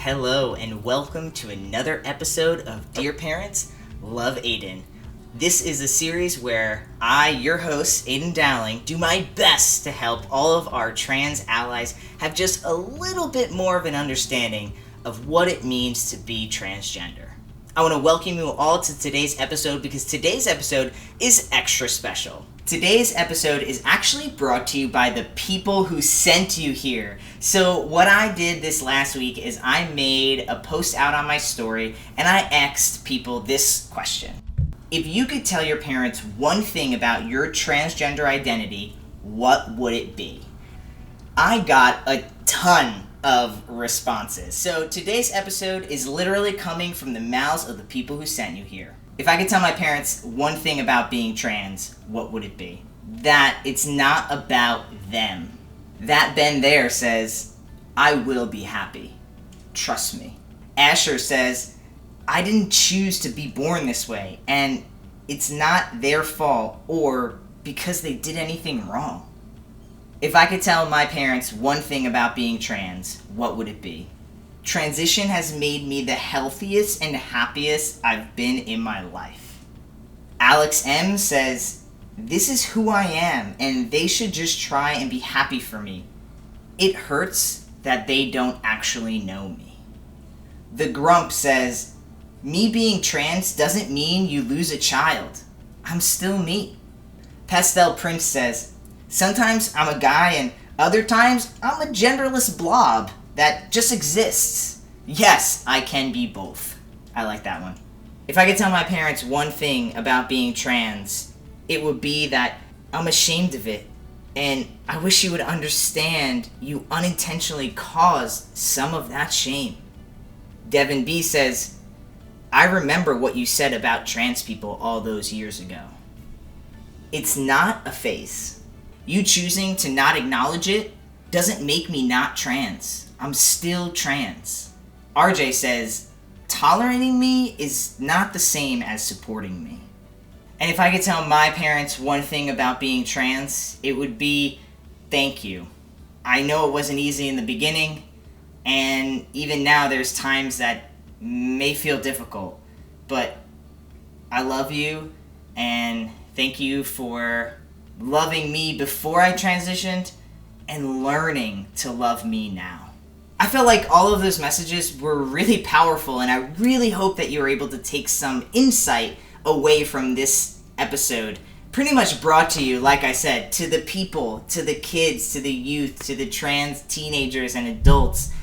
Hello and welcome to another episode of Dear Parents, Love Aydian. This is a series where I, your host, Aydian Dowling, do my best to help all of our trans allies have just a little bit more of an understanding of what it means to be transgender. I want to welcome you all to today's episode because today's episode is extra special. Today's episode is actually brought to you by the people who sent you here. So what I did this last week is I made a post out on my story and I asked people this question. If you could tell your parents one thing about your transgender identity, what would it be? I got a ton of responses. So today's episode is literally coming from the mouths of the people who sent you here. If I could tell my parents one thing about being trans, what would it be? That it's not about them. That Ben there says, I will be happy. Trust me. Asher says, I didn't choose to be born this way, and it's not their fault or because they did anything wrong. If I could tell my parents one thing about being trans, what would it be? Transition has made me the healthiest and happiest I've been in my life. Alex M says, this is who I am, and they should just try and be happy for me. It hurts that they don't actually know me. The Grump says, me being trans doesn't mean you lose a child. I'm still me. Pastel Prince says, sometimes I'm a guy and other times I'm a genderless blob that just exists. Yes, I can be both. I like that one. If I could tell my parents one thing about being trans, it would be that I'm ashamed of it. And I wish you would understand you unintentionally caused some of that shame. Devin B says, I remember what you said about trans people all those years ago. It's not a phase. You choosing to not acknowledge it doesn't make me not trans. I'm still trans. RJ says, tolerating me is not the same as supporting me. And if I could tell my parents one thing about being trans, it would be thank you. I know it wasn't easy in the beginning, and even now there's times that may feel difficult, but I love you, and thank you for loving me before I transitioned and learning to love me now. I felt like all of those messages were really powerful, and I really hope that you were able to take some insight away from this episode. Pretty much brought to you, like I said, to the people, to the kids, to the youth, to the trans teenagers and adults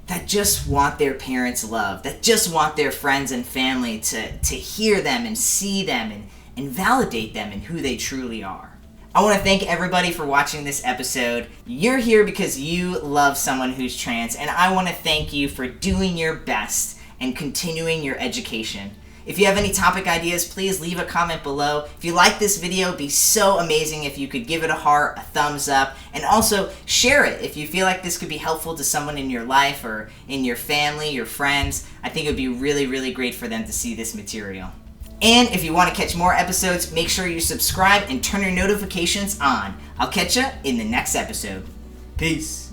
that just want their parents' love, that just want their friends and family to hear them and see them and validate them in who they truly are. I want to thank everybody for watching this episode. You're here because you love someone who's trans, and I want to thank you for doing your best and continuing your education. If you have any topic ideas, please leave a comment below. If you like this video, it'd be so amazing if you could give it a heart, a thumbs up, and also share it if you feel like this could be helpful to someone in your life or in your family, your friends. I think it would be really, really great for them to see this material. And if you want to catch more episodes, make sure you subscribe and turn your notifications on. I'll catch you in the next episode. Peace.